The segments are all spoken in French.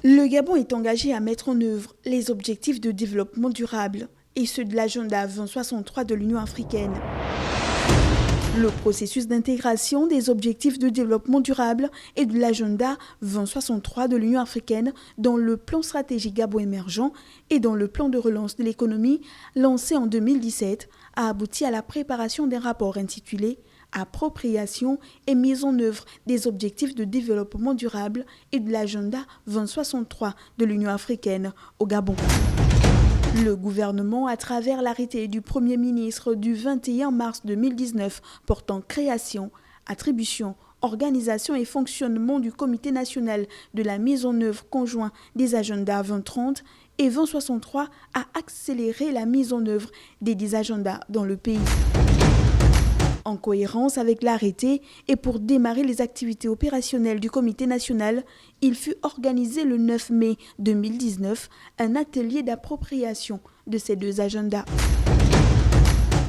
Le Gabon est engagé à mettre en œuvre les objectifs de développement durable et ceux de l'agenda 2063 de l'Union africaine. Le processus d'intégration des objectifs de développement durable et de l'agenda 2063 de l'Union africaine dans le plan stratégique Gabon émergent et dans le plan de relance de l'économie lancé en 2017 a abouti à la préparation d'un rapport intitulé « Appropriation et mise en œuvre des objectifs de développement durable et de l'agenda 2063 de l'Union africaine au Gabon ». Le gouvernement, à travers l'arrêté du Premier ministre du 21 mars 2019 portant création, attribution, organisation et fonctionnement du Comité national de la mise en œuvre conjoint des agendas 2030 et 2063, a accéléré la mise en œuvre des 10 agendas dans le pays. En cohérence avec l'arrêté et pour démarrer les activités opérationnelles du Comité national, il fut organisé le 9 mai 2019 un atelier d'appropriation de ces 2 agendas.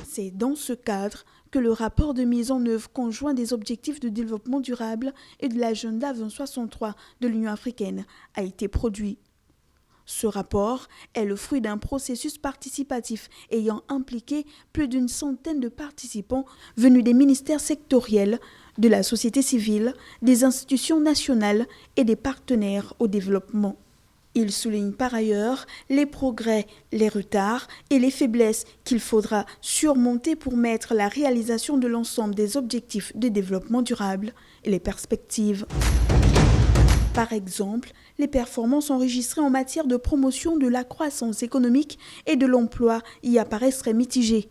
C'est dans ce cadre que le rapport de mise en œuvre conjoint des objectifs de développement durable et de l'agenda 2063 de l'Union africaine a été produit. Ce rapport est le fruit d'un processus participatif ayant impliqué plus d'une centaine de participants venus des ministères sectoriels, de la société civile, des institutions nationales et des partenaires au développement. Il souligne par ailleurs les progrès, les retards et les faiblesses qu'il faudra surmonter pour mettre la réalisation de l'ensemble des objectifs de développement durable et les perspectives. Par exemple, les performances enregistrées en matière de promotion de la croissance économique et de l'emploi y apparaissent mitigées.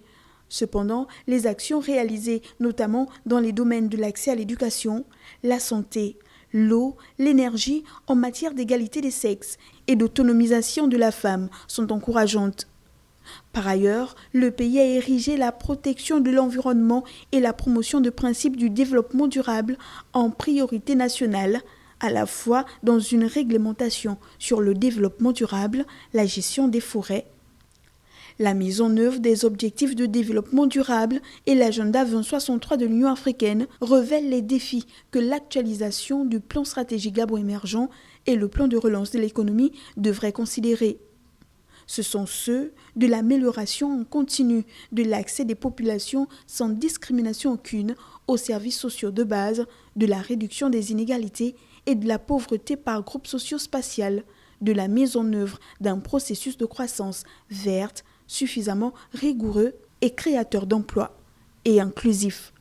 Cependant, les actions réalisées, notamment dans les domaines de l'accès à l'éducation, la santé, l'eau, l'énergie, en matière d'égalité des sexes et d'autonomisation de la femme, sont encourageantes. Par ailleurs, le pays a érigé la protection de l'environnement et la promotion de principes du développement durable en priorité nationale, à la fois dans une réglementation sur le développement durable, la gestion des forêts, la mise en œuvre des objectifs de développement durable et l'agenda 2063 de l'Union africaine révèlent les défis que l'actualisation du plan stratégique Gabon émergent et le plan de relance de l'économie devraient considérer. Ce sont ceux de l'amélioration en continu de l'accès des populations sans discrimination aucune aux services sociaux de base, de la réduction des inégalités et de la pauvreté par groupe socio-spatial, de la mise en œuvre d'un processus de croissance verte, suffisamment rigoureux et créateur d'emplois et inclusif.